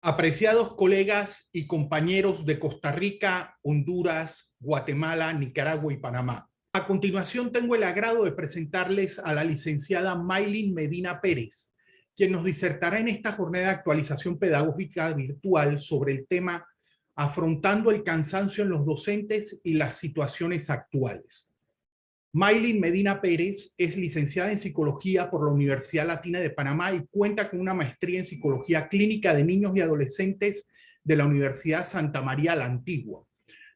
Apreciados colegas y compañeros de Costa Rica, Honduras, Guatemala, Nicaragua y Panamá. A continuación tengo el agrado de presentarles a la licenciada Maylin Medina Pérez, quien nos disertará en esta jornada de actualización pedagógica virtual sobre el tema Afrontando el cansancio en los docentes y las situaciones actuales. Maylin Medina Pérez es licenciada en Psicología por la Universidad Latina de Panamá y cuenta con una maestría en Psicología Clínica de Niños y Adolescentes de la Universidad Santa María la Antigua.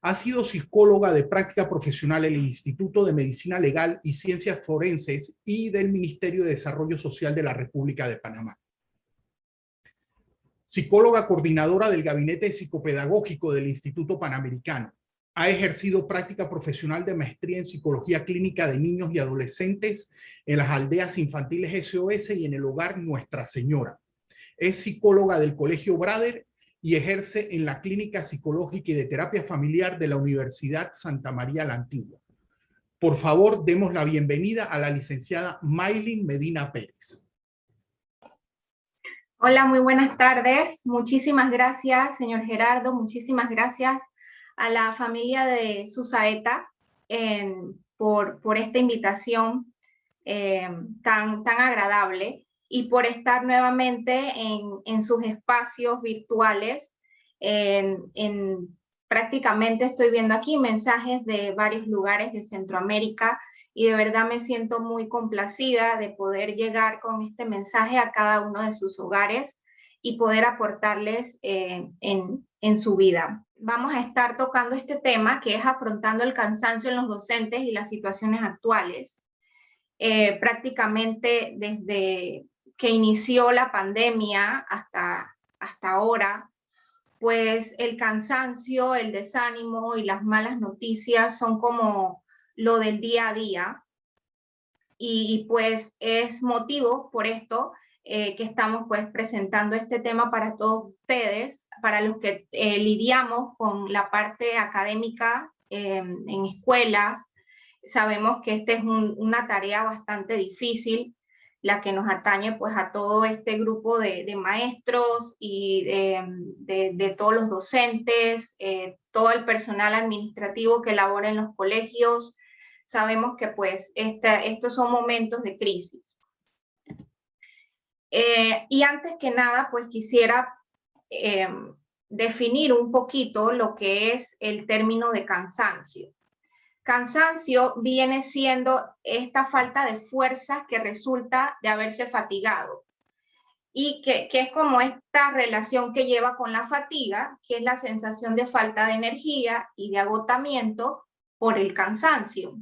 Ha sido psicóloga de práctica profesional en el Instituto de Medicina Legal y Ciencias Forenses y del Ministerio de Desarrollo Social de la República de Panamá. Psicóloga coordinadora del Gabinete Psicopedagógico del Instituto Panamericano. Ha ejercido práctica profesional de maestría en Psicología Clínica de Niños y Adolescentes en las aldeas infantiles SOS y en el hogar Nuestra Señora. Es psicóloga del Colegio Brader y ejerce en la Clínica Psicológica y de Terapia Familiar de la Universidad Santa María la Antigua. Por favor, demos la bienvenida a la licenciada Maylin Medina Pérez. Hola, muy buenas tardes. Muchísimas gracias, señor Gerardo. Muchísimas gracias a la familia de Susaeta por esta invitación tan agradable y por estar nuevamente en sus espacios virtuales. Prácticamente estoy viendo aquí mensajes de varios lugares de Centroamérica y de verdad me siento muy complacida de poder llegar con este mensaje a cada uno de sus hogares y poder aportarles en su vida. Vamos a estar tocando este tema que es afrontando el cansancio en los docentes y las situaciones actuales. Prácticamente desde que inició la pandemia hasta ahora, pues el cansancio, el desánimo y las malas noticias son como lo del día a día. Y pues es motivo por esto que estamos pues presentando este tema para todos ustedes, para los que lidiamos con la parte académica en escuelas. Sabemos que esta es una tarea bastante difícil, la que nos atañe pues a todo este grupo de maestros y de todos los docentes, todo el personal administrativo que labora en los colegios. Sabemos que pues estos son momentos de crisis. Y antes que nada, pues quisiera definir un poquito lo que es el término de cansancio. Cansancio viene siendo esta falta de fuerzas que resulta de haberse fatigado y que es como esta relación que lleva con la fatiga, que es la sensación de falta de energía y de agotamiento por el cansancio.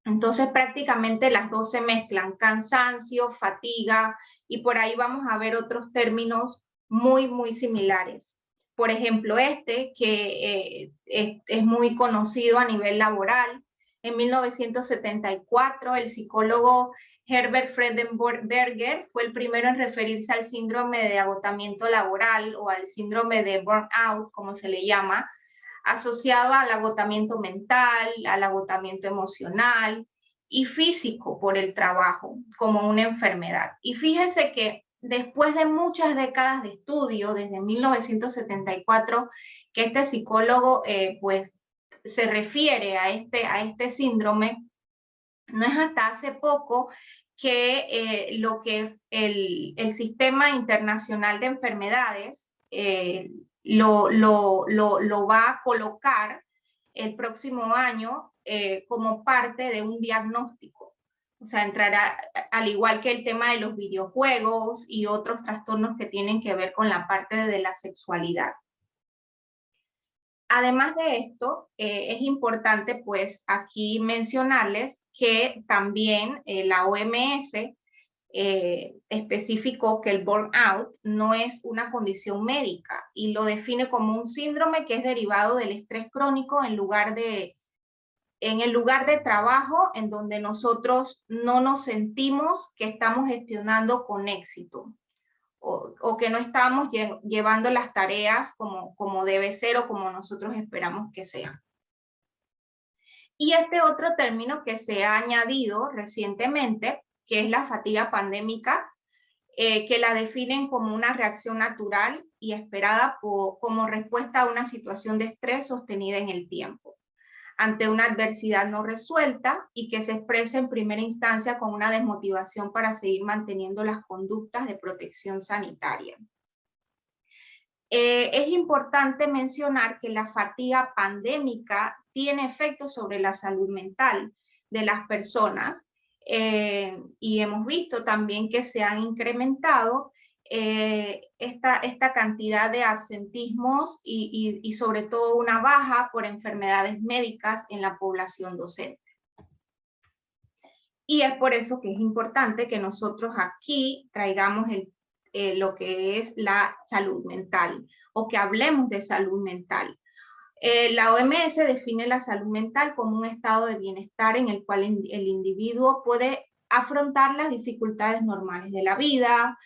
Entonces prácticamente las dos se mezclan, cansancio, fatiga, y por ahí vamos a ver otros términos muy similares. Por ejemplo, que es muy conocido a nivel laboral. En 1974, el psicólogo Herbert Freudenberger fue el primero en referirse al síndrome de agotamiento laboral o al síndrome de burnout, como se le llama, asociado al agotamiento mental, al agotamiento emocional y físico por el trabajo, como una enfermedad. Y fíjese que después de muchas décadas de estudio, desde 1974, que este psicólogo pues se refiere a este síndrome, no es hasta hace poco que lo que es el Sistema Internacional de Enfermedades lo va a colocar el próximo año como parte de un diagnóstico. O sea, entrará, al igual que el tema de los videojuegos y otros trastornos que tienen que ver con la parte de la sexualidad. Además de esto, es importante pues aquí mencionarles que también la OMS especificó que el burnout no es una condición médica y lo define como un síndrome que es derivado del estrés crónico en el lugar de trabajo en donde nosotros no nos sentimos que estamos gestionando con éxito. o que no estamos llevando las tareas como debe ser o como nosotros esperamos que sean. Y este otro término que se ha añadido recientemente, que es la fatiga pandémica, que la definen como una reacción natural y esperada como respuesta a una situación de estrés sostenida en el tiempo, ante una adversidad no resuelta y que se expresa en primera instancia con una desmotivación para seguir manteniendo las conductas de protección sanitaria. Es importante mencionar que la fatiga pandémica tiene efectos sobre la salud mental de las personas, y hemos visto también que se han incrementado esta cantidad de absentismos y sobre todo una baja por enfermedades médicas en la población docente. Y es por eso que es importante que nosotros aquí traigamos lo que es la salud mental, o que hablemos de salud mental. La OMS define la salud mental como un estado de bienestar en el cual el individuo puede afrontar las dificultades normales de la vida,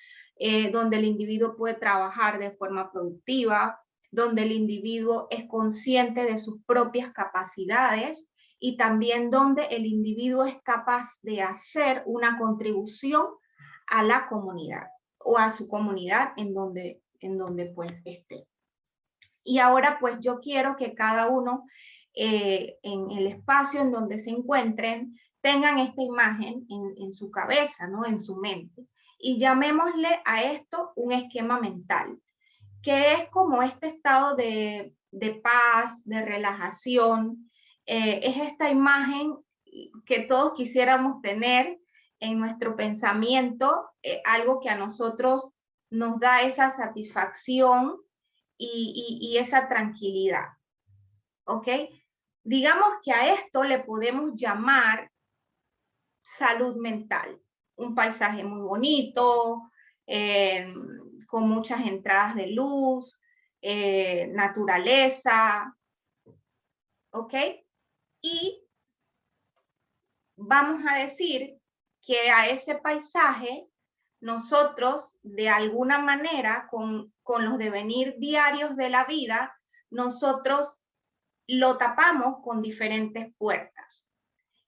donde el individuo puede trabajar de forma productiva, donde el individuo es consciente de sus propias capacidades y también donde el individuo es capaz de hacer una contribución a la comunidad o a su comunidad en donde pues esté. Y ahora pues yo quiero que cada uno en el espacio en donde se encuentren tengan esta imagen en su cabeza, ¿no? En su mente. Y llamémosle a esto un esquema mental, que es como este estado de paz, de relajación. Es esta imagen que todos quisiéramos tener en nuestro pensamiento, algo que a nosotros nos da esa satisfacción y esa tranquilidad, ¿ok? Digamos que a esto le podemos llamar salud mental. Un paisaje muy bonito, con muchas entradas de luz, naturaleza, ¿ok? Y vamos a decir que a ese paisaje nosotros, de alguna manera, con los devenir diarios de la vida, nosotros lo tapamos con diferentes puertas.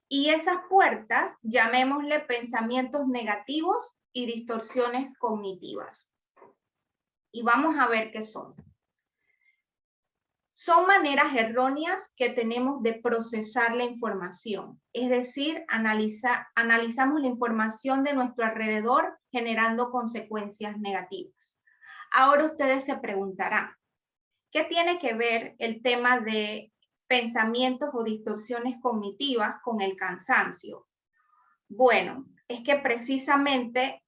Y esas puertas, llamémosle pensamientos negativos y distorsiones cognitivas. Y vamos a ver qué son. Son maneras erróneas que tenemos de procesar la información, es decir, analizamos la información de nuestro alrededor generando consecuencias negativas. Ahora ustedes se preguntarán, ¿qué tiene que ver el tema de pensamientos o distorsiones cognitivas con el cansancio? Bueno, es que precisamente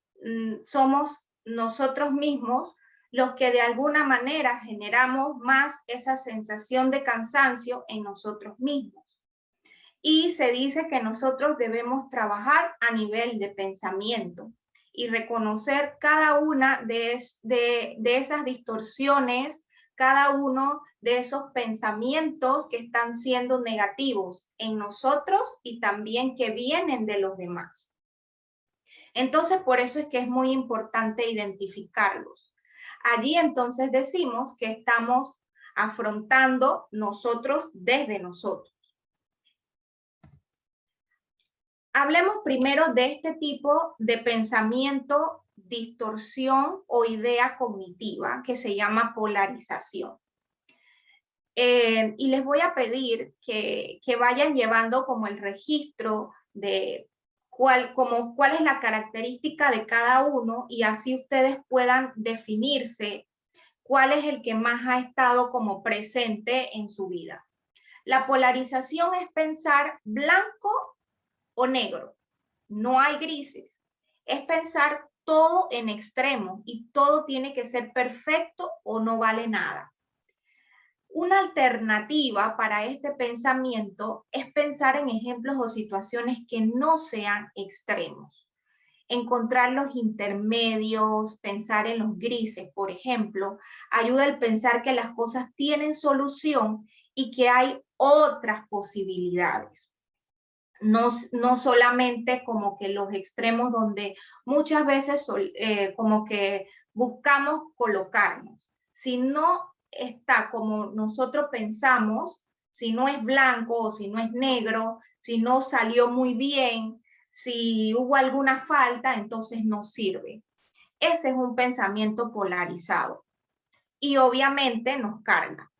somos nosotros mismos los que de alguna manera generamos más esa sensación de cansancio en nosotros mismos. Y se dice que nosotros debemos trabajar a nivel de pensamiento y reconocer cada una de esas distorsiones, cada uno de esos pensamientos que están siendo negativos en nosotros y también que vienen de los demás. Entonces, por eso es que es muy importante identificarlos. Allí entonces decimos que estamos afrontando nosotros desde nosotros. Hablemos primero de este tipo de pensamiento, distorsión o idea cognitiva que se llama polarización. Y les voy a pedir que vayan llevando como el registro de cuál es la característica de cada uno y así ustedes puedan definirse cuál es el que más ha estado como presente en su vida. La polarización es pensar blanco o negro, no hay grises, es pensar todo en extremo y todo tiene que ser perfecto o no vale nada. Una alternativa para este pensamiento es pensar en ejemplos o situaciones que no sean extremos. Encontrar los intermedios, pensar en los grises, por ejemplo, ayuda al pensar que las cosas tienen solución y que hay otras posibilidades. No solamente como que los extremos donde muchas veces como que buscamos colocarnos. Si no está como nosotros pensamos, si no es blanco o si no es negro, si no salió muy bien, si hubo alguna falta, entonces no sirve. Ese es un pensamiento polarizado y obviamente nos carga.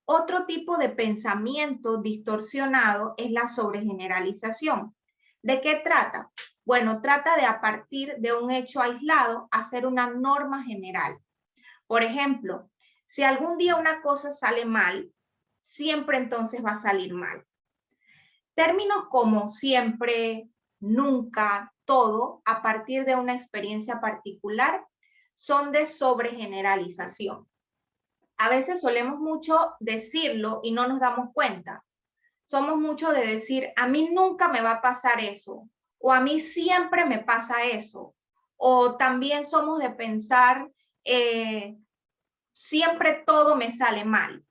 Otro tipo de pensamiento distorsionado es la sobregeneralización. ¿De qué trata? Bueno, trata de a partir de un hecho aislado hacer una norma general. Por ejemplo, si algún día una cosa sale mal, siempre entonces va a salir mal. Términos como siempre, nunca, todo, a partir de una experiencia particular, son de sobregeneralización. A veces solemos mucho decirlo y no nos damos cuenta. Somos mucho de decir, a mí nunca me va a pasar eso, o a mí siempre me pasa eso, o también somos de pensar, siempre todo me sale mal.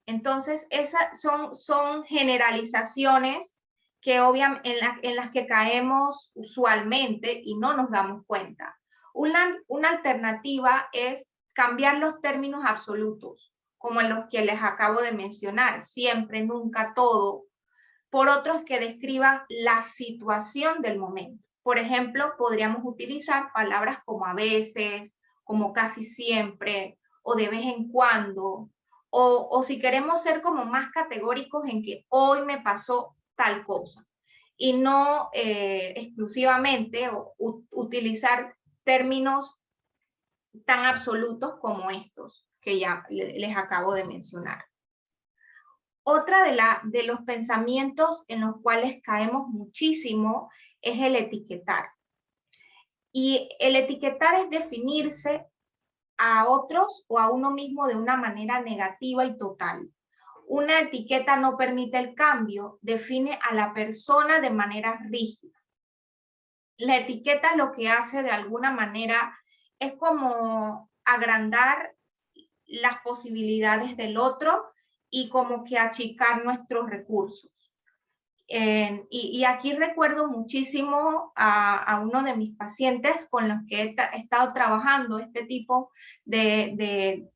Entonces, esas son generalizaciones que obviamente en las que caemos usualmente y no nos damos cuenta. Una alternativa es cambiar los términos absolutos, como los que les acabo de mencionar, siempre, nunca, todo, por otros que describan la situación del momento. Por ejemplo, podríamos utilizar palabras como a veces, como casi siempre, o de vez en cuando, o si queremos ser como más categóricos en que hoy me pasó tal cosa, y no exclusivamente utilizar términos tan absolutos como estos que ya les acabo de mencionar. Otra de los pensamientos en los cuales caemos muchísimo es el etiquetar. Y el etiquetar es definirse a otros o a uno mismo de una manera negativa y total. Una etiqueta no permite el cambio, define a la persona de manera rígida. La etiqueta lo que hace de alguna manera es como agrandar las posibilidades del otro y como que achicar nuestros recursos. Y aquí recuerdo muchísimo a uno de mis pacientes con los que he estado trabajando este tipo de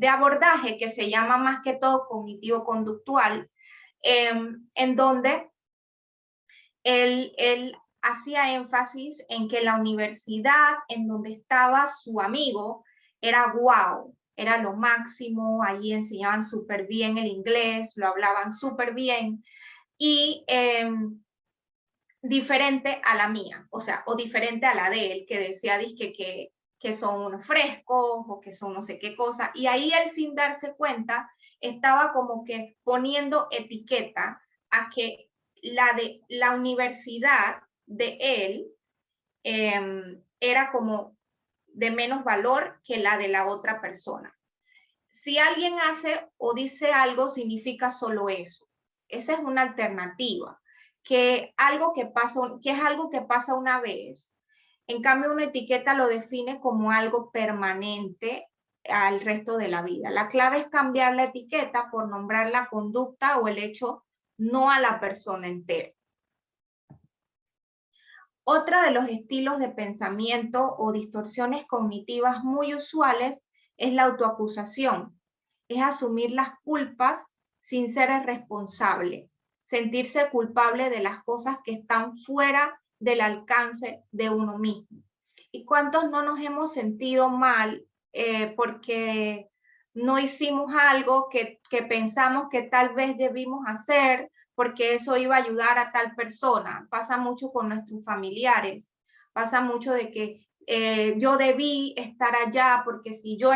abordaje que se llama más que todo cognitivo-conductual, en donde él hacía énfasis en que la universidad en donde estaba su amigo era wow, era lo máximo, allí enseñaban súper bien el inglés, lo hablaban súper bien, y diferente a la mía, o sea, o diferente a la de él, que decía que son unos frescos o que son no sé qué cosa, y ahí él sin darse cuenta estaba como que poniendo etiqueta a que la universidad de él era como de menos valor que la de la otra persona. Si alguien hace o dice algo, significa solo eso. Esa es una alternativa, que es algo que pasa una vez. En cambio, una etiqueta lo define como algo permanente al resto de la vida. La clave es cambiar la etiqueta por nombrar la conducta o el hecho, no a la persona entera. Otra de los estilos de pensamiento o distorsiones cognitivas muy usuales es la autoacusación. Es asumir las culpas sin ser el responsable, sentirse culpable de las cosas que están fuera del alcance de uno mismo. ¿Y cuántos no nos hemos sentido mal porque no hicimos algo que pensamos que tal vez debimos hacer porque eso iba a ayudar a tal persona? Pasa mucho con nuestros familiares, pasa mucho de que yo debí estar allá porque si yo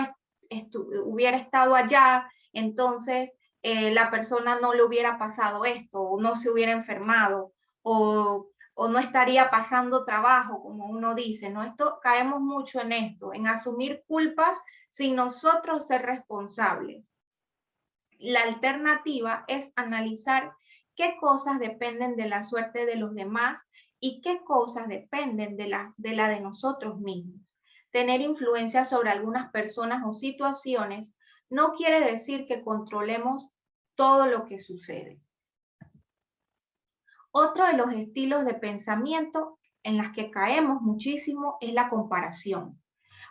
hubiera estado allá, entonces la persona no le hubiera pasado esto, o no se hubiera enfermado, o no estaría pasando trabajo, como uno dice, ¿no? Caemos mucho en esto, en asumir culpas sin nosotros ser responsables. La alternativa es analizar qué cosas dependen de la suerte de los demás y qué cosas dependen de la de nosotros mismos. Tener influencia sobre algunas personas o situaciones no quiere decir que controlemos todo lo que sucede. Otro de los estilos de pensamiento en las que caemos muchísimo es la comparación.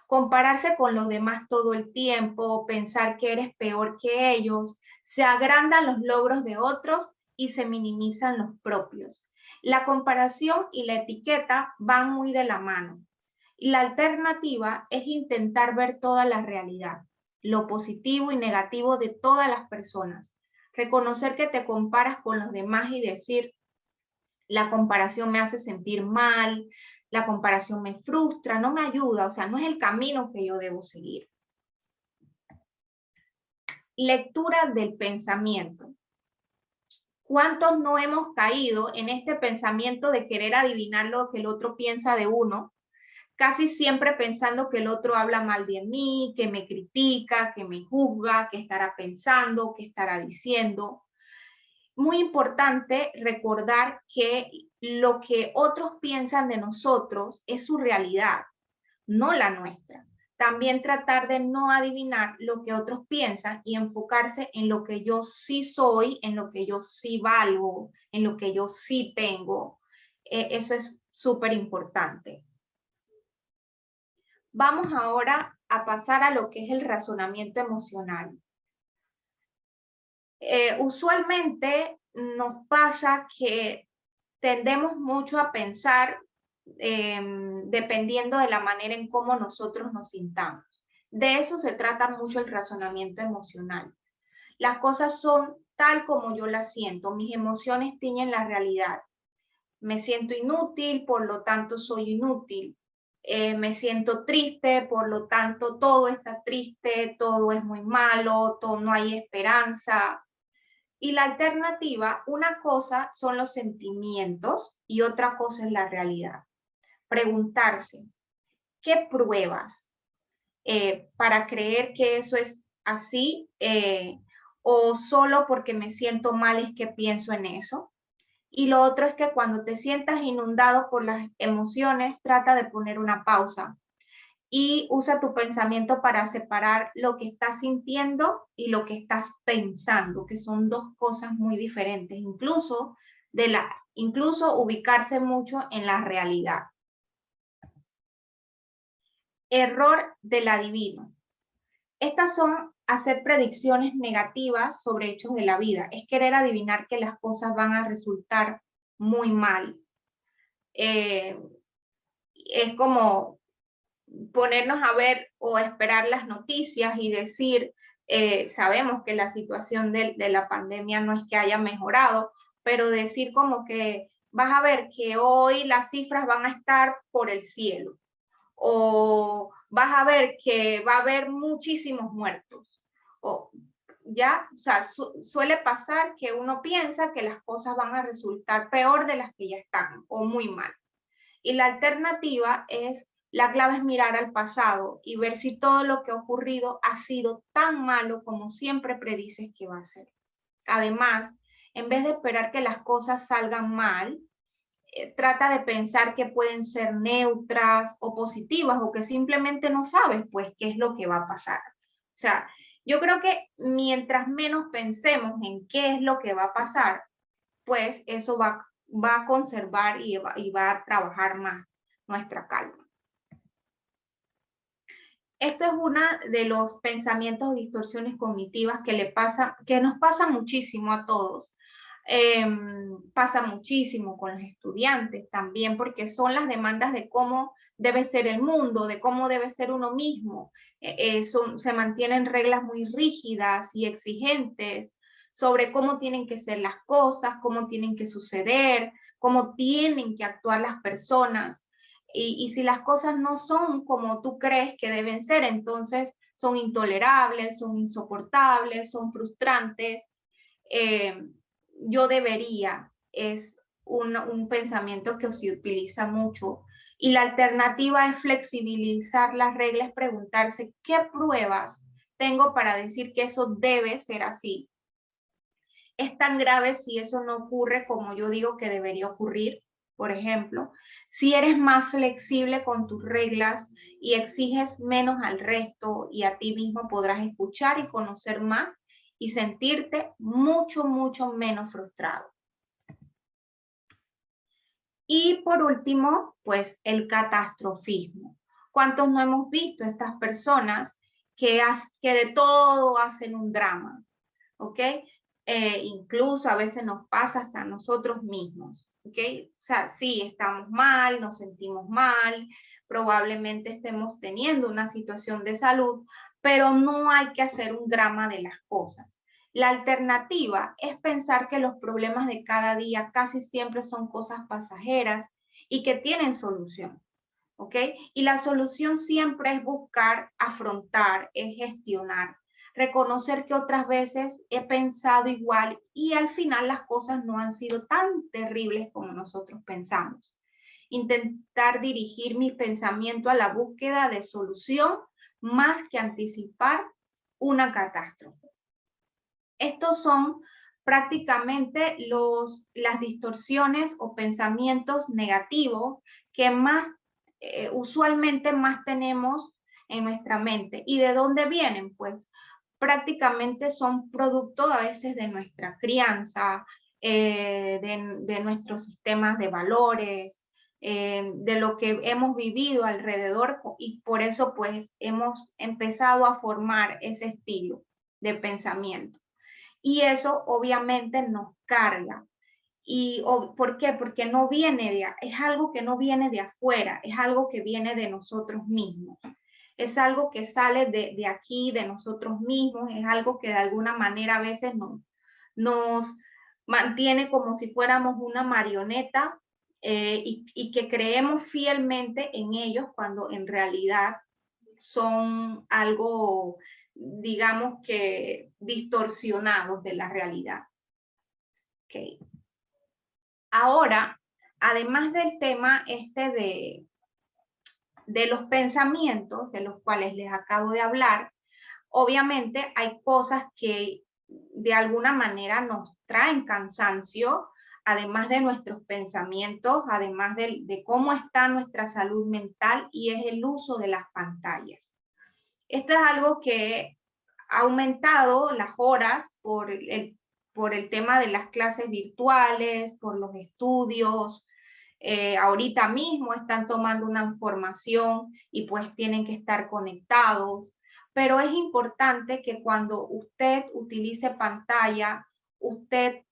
Compararse con los demás todo el tiempo, pensar que eres peor que ellos, se agrandan los logros de otros y se minimizan los propios. La comparación y la etiqueta van muy de la mano. Y la alternativa es intentar ver toda la realidad, lo positivo y negativo de todas las personas. Reconocer que te comparas con los demás y decir, la comparación me hace sentir mal, la comparación me frustra, no me ayuda, o sea, no es el camino que yo debo seguir. Lectura del pensamiento. ¿Cuántos no hemos caído en este pensamiento de querer adivinar lo que el otro piensa de uno? Casi siempre pensando que el otro habla mal de mí, que me critica, que me juzga, que estará pensando, que estará diciendo. Muy importante recordar que lo que otros piensan de nosotros es su realidad, no la nuestra. También tratar de no adivinar lo que otros piensan y enfocarse en lo que yo sí soy, en lo que yo sí valgo, en lo que yo sí tengo. Eso es súper importante. Vamos ahora a pasar a lo que es el razonamiento emocional. Usualmente nos pasa que tendemos mucho a pensar dependiendo de la manera en cómo nosotros nos sintamos. De eso se trata mucho el razonamiento emocional. Las cosas son tal como yo las siento, mis emociones tiñen la realidad. Me siento inútil, por lo tanto soy inútil. Me siento triste, por lo tanto todo está triste, todo es muy malo, todo, no hay esperanza. Y la alternativa, una cosa son los sentimientos y otra cosa es la realidad. Preguntarse, ¿qué pruebas para creer que eso es así? ¿O solo porque me siento mal es que pienso en eso? Y lo otro es que cuando te sientas inundado por las emociones, trata de poner una pausa y usa tu pensamiento para separar lo que estás sintiendo y lo que estás pensando, que son dos cosas muy diferentes, incluso ubicarse mucho en la realidad. Error del adivino. Estas son hacer predicciones negativas sobre hechos de la vida, es querer adivinar que las cosas van a resultar muy mal. Es como ponernos a ver o esperar las noticias y decir, sabemos que la situación de la pandemia no es que haya mejorado, pero decir como que vas a ver que hoy las cifras van a estar por el cielo, o vas a ver que va a haber muchísimos muertos, o ya, o sea, suele pasar que uno piensa que las cosas van a resultar peor de las que ya están, o muy mal. Y la alternativa es, la clave es mirar al pasado y ver si todo lo que ha ocurrido ha sido tan malo como siempre predices que va a ser. Además, en vez de esperar que las cosas salgan mal, trata de pensar que pueden ser neutras o positivas o que simplemente no sabes pues qué es lo que va a pasar. O sea, yo creo que mientras menos pensemos en qué es lo que va a pasar, pues eso va a conservar y va a trabajar más nuestra calma. Esto es uno de los pensamientos o distorsiones cognitivas que nos pasa muchísimo a todos. Pasa muchísimo con los estudiantes también, porque son las demandas de cómo debe ser el mundo, de cómo debe ser uno mismo. Se mantienen reglas muy rígidas y exigentes sobre cómo tienen que ser las cosas, cómo tienen que suceder, cómo tienen que actuar las personas. Y si las cosas no son como tú crees que deben ser, entonces son intolerables, son insoportables, son frustrantes. Yo debería es un pensamiento que se utiliza mucho. Y la alternativa es flexibilizar las reglas, preguntarse qué pruebas tengo para decir que eso debe ser así. Es tan grave si eso no ocurre como yo digo que debería ocurrir. Por ejemplo, si eres más flexible con tus reglas y exiges menos al resto y a ti mismo, podrás escuchar y conocer más y sentirte mucho, mucho menos frustrado. Y por último, pues el catastrofismo. ¿Cuántos no hemos visto estas personas que de todo hacen un drama? ¿Ok? Incluso a veces nos pasa hasta a nosotros mismos. ¿Ok? O sea, sí, estamos mal, nos sentimos mal, probablemente estemos teniendo una situación de salud, pero no hay que hacer un drama de las cosas. La alternativa es pensar que los problemas de cada día casi siempre son cosas pasajeras y que tienen solución. ¿Ok? Y la solución siempre es buscar, afrontar, es gestionar, reconocer que otras veces he pensado igual y al final las cosas no han sido tan terribles como nosotros pensamos. Intentar dirigir mi pensamiento a la búsqueda de solución más que anticipar una catástrofe. Estos son prácticamente las distorsiones o pensamientos negativos que usualmente más tenemos en nuestra mente. ¿Y de dónde vienen? Pues prácticamente son producto a veces de nuestra crianza, de nuestros sistemas de valores, de lo que hemos vivido alrededor, y por eso pues hemos empezado a formar ese estilo de pensamiento. Y eso obviamente nos carga. ¿Por qué? Porque no viene es algo que no viene de afuera, es algo que viene de nosotros mismos. Es algo que sale de aquí, de nosotros mismos, es algo que de alguna manera a veces nos mantiene como si fuéramos una marioneta y que creemos fielmente en ellos cuando en realidad son algo, digamos que distorsionados de la realidad. Okay. Ahora, además del tema de los pensamientos, de los cuales les acabo de hablar, obviamente hay cosas que de alguna manera nos traen cansancio, además de nuestros pensamientos, además de cómo está nuestra salud mental, y es el uso de las pantallas. Esto es algo que ha aumentado las horas por el tema de las clases virtuales, por los estudios. Ahorita mismo están tomando una formación y pues tienen que estar conectados. Pero es importante que cuando usted utilice pantalla, usted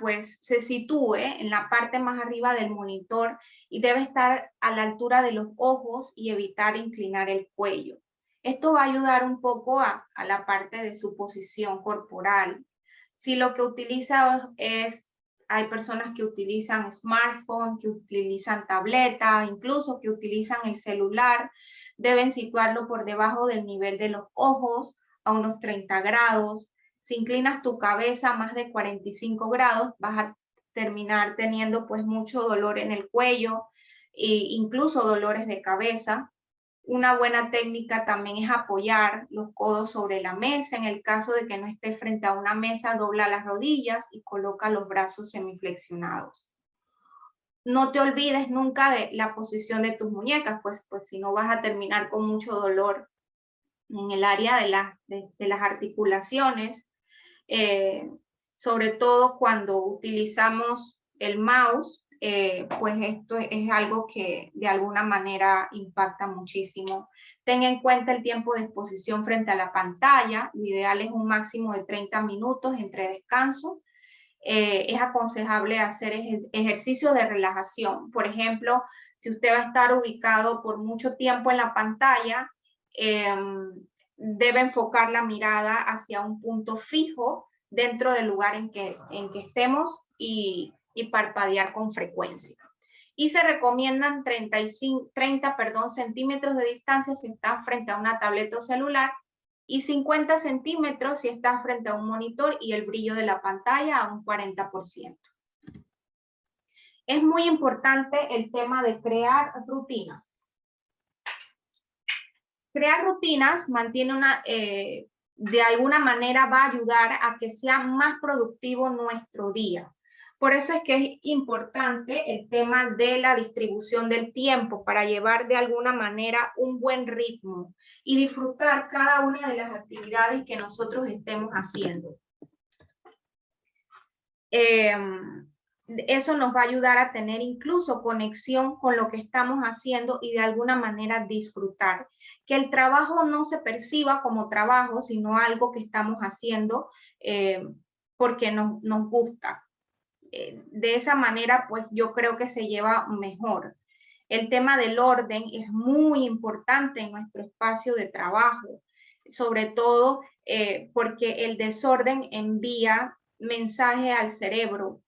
pues se sitúe en la parte más arriba del monitor y debe estar a la altura de los ojos y evitar inclinar el cuello. Esto va a ayudar un poco a la parte de su posición corporal. Si lo que utiliza hay personas que utilizan smartphone, que utilizan tableta, incluso que utilizan el celular, deben situarlo por debajo del nivel de los ojos a unos 30 grados. Si inclinas tu cabeza a más de 45 grados, vas a terminar teniendo pues mucho dolor en el cuello e incluso dolores de cabeza. Una buena técnica también es apoyar los codos sobre la mesa. En el caso de que no esté frente a una mesa, dobla las rodillas y coloca los brazos semiflexionados. No te olvides nunca de la posición de tus muñecas, pues si no vas a terminar con mucho dolor en el área de las articulaciones. Sobre todo cuando utilizamos el mouse, pues esto es algo que de alguna manera impacta muchísimo. Ten en cuenta el tiempo de exposición frente a la pantalla. Lo ideal es un máximo de 30 minutos entre descanso. Es aconsejable hacer ejercicios de relajación. Por ejemplo, si usted va a estar ubicado por mucho tiempo en la pantalla, debe enfocar la mirada hacia un punto fijo dentro del lugar en que estemos y parpadear con frecuencia. Y se recomiendan 30 centímetros de distancia si estás frente a una tableta o celular, y 50 centímetros si estás frente a un monitor y el brillo de la pantalla a un 40%. Es muy importante el tema de crear rutinas. Crear rutinas mantiene de alguna manera va a ayudar a que sea más productivo nuestro día. Por eso es que es importante el tema de la distribución del tiempo para llevar de alguna manera un buen ritmo y disfrutar cada una de las actividades que nosotros estemos haciendo. eso nos va a ayudar a tener incluso conexión con lo que estamos haciendo y de alguna manera disfrutar. Que el trabajo no se perciba como trabajo, sino algo que estamos haciendo porque nos gusta. De esa manera, pues yo creo que se lleva mejor. El tema del orden es muy importante en nuestro espacio de trabajo, sobre todo porque el desorden envía mensaje al cerebro.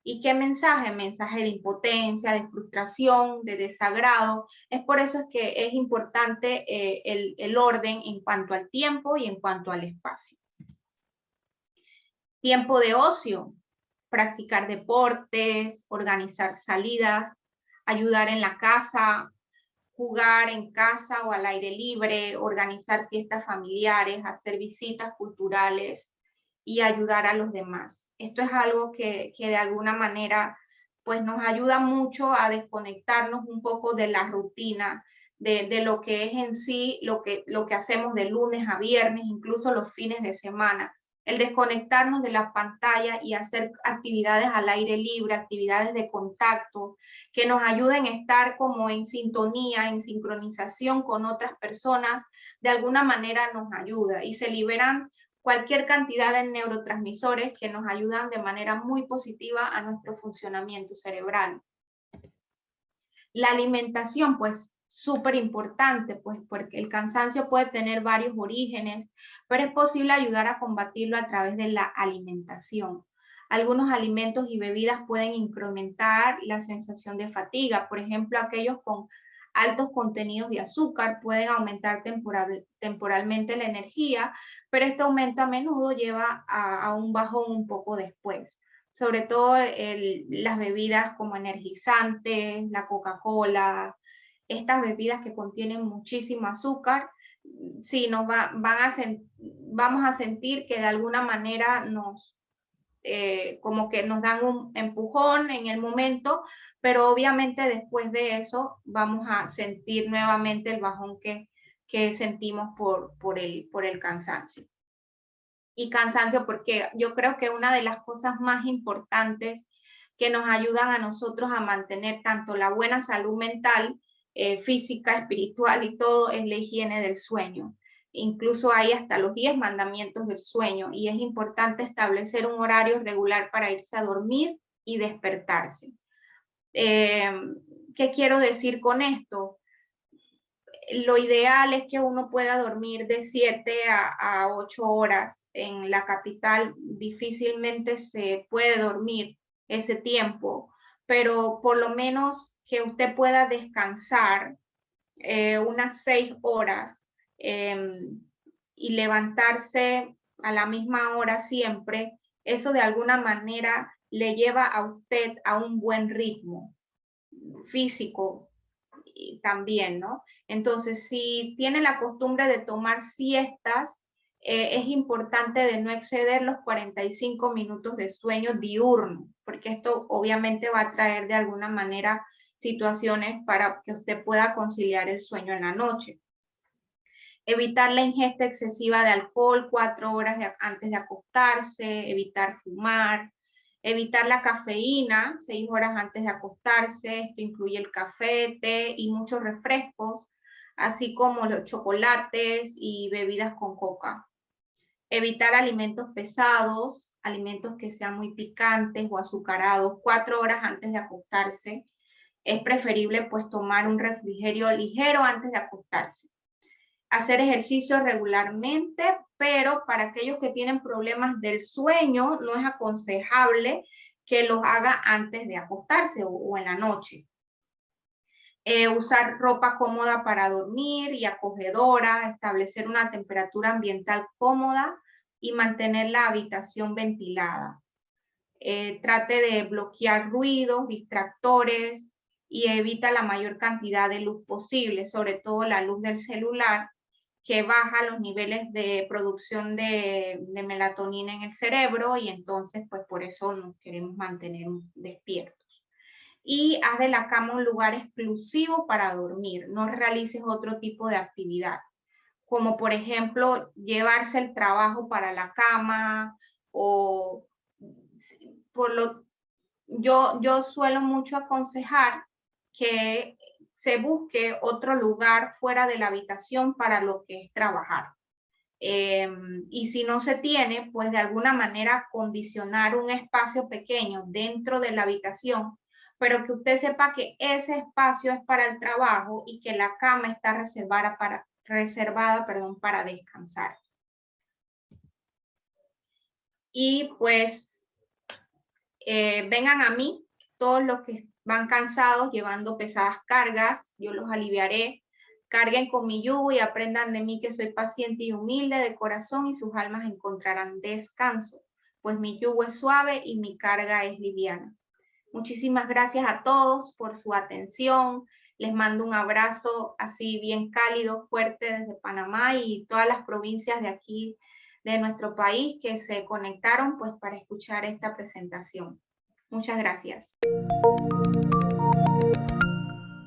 ¿Y qué mensaje? Mensaje de impotencia, de frustración, de desagrado. Es por eso es que es importante el orden en cuanto al tiempo y en cuanto al espacio. Tiempo de ocio, practicar deportes, organizar salidas, ayudar en la casa, jugar en casa o al aire libre, organizar fiestas familiares, hacer visitas culturales y ayudar a los demás. Esto es algo que de alguna manera pues nos ayuda mucho a desconectarnos un poco de la rutina, de lo que es en sí, lo que hacemos de lunes a viernes, incluso los fines de semana. El desconectarnos de la pantalla y hacer actividades al aire libre, actividades de contacto, que nos ayuden a estar como en sintonía, en sincronización con otras personas, de alguna manera nos ayuda y se liberan cualquier cantidad de neurotransmisores que nos ayudan de manera muy positiva a nuestro funcionamiento cerebral. La alimentación, pues, súper importante, pues, porque el cansancio puede tener varios orígenes, pero es posible ayudar a combatirlo a través de la alimentación. Algunos alimentos y bebidas pueden incrementar la sensación de fatiga. Por ejemplo, aquellos con altos contenidos de azúcar pueden aumentar temporalmente la energía, pero este aumento a menudo lleva a un bajón un poco después. Sobre todo las bebidas como energizantes, la Coca-Cola, estas bebidas que contienen muchísimo azúcar, sí, vamos a sentir que de alguna manera como que nos dan un empujón en el momento, pero obviamente después de eso vamos a sentir nuevamente el bajón que sentimos por el cansancio. Y cansancio porque yo creo que una de las cosas más importantes que nos ayudan a nosotros a mantener tanto la buena salud mental, física, espiritual y todo es la higiene del sueño. Incluso hay hasta los 10 mandamientos del sueño y es importante establecer un horario regular para irse a dormir y despertarse. ¿Qué quiero decir con esto? Lo ideal es que uno pueda dormir de 7 a 8 horas. En la capital difícilmente se puede dormir ese tiempo, pero por lo menos que usted pueda descansar unas 6 horas y levantarse a la misma hora siempre, eso de alguna manera le lleva a usted a un buen ritmo físico también, ¿no? Entonces, si tiene la costumbre de tomar siestas, es importante de no exceder los 45 minutos de sueño diurno, porque esto obviamente va a traer de alguna manera situaciones para que usted pueda conciliar el sueño en la noche. Evitar la ingesta excesiva de alcohol 4 horas antes de acostarse, evitar fumar, evitar la cafeína 6 horas antes de acostarse. Esto incluye el café, té y muchos refrescos, así como los chocolates y bebidas con coca. Evitar alimentos pesados, alimentos que sean muy picantes o azucarados 4 horas antes de acostarse. Es preferible pues tomar un refrigerio ligero antes de acostarse. Hacer ejercicio regularmente, pero para aquellos que tienen problemas del sueño, no es aconsejable que los haga antes de acostarse o en la noche. Usar ropa cómoda para dormir y acogedora, establecer una temperatura ambiental cómoda y mantener la habitación ventilada. Trate de bloquear ruidos, distractores y evita la mayor cantidad de luz posible, sobre todo la luz del celular, que baja los niveles de producción de melatonina en el cerebro y entonces pues por eso nos queremos mantener despiertos. Y haz de la cama un lugar exclusivo para dormir, no realices otro tipo de actividad, como por ejemplo llevarse el trabajo para la cama o por lo yo suelo mucho aconsejar que se busque otro lugar fuera de la habitación para lo que es trabajar. Y si no se tiene, pues de alguna manera condicionar un espacio pequeño dentro de la habitación, pero que usted sepa que ese espacio es para el trabajo y que la cama está reservada para descansar. Y pues vengan a mí todos los que van cansados llevando pesadas cargas, yo los aliviaré. Carguen con mi yugo y aprendan de mí que soy paciente y humilde de corazón y sus almas encontrarán descanso, pues mi yugo es suave y mi carga es liviana. Muchísimas gracias a todos por su atención. Les mando un abrazo así bien cálido, fuerte desde Panamá y todas las provincias de aquí de nuestro país que se conectaron pues para escuchar esta presentación. Muchas gracias.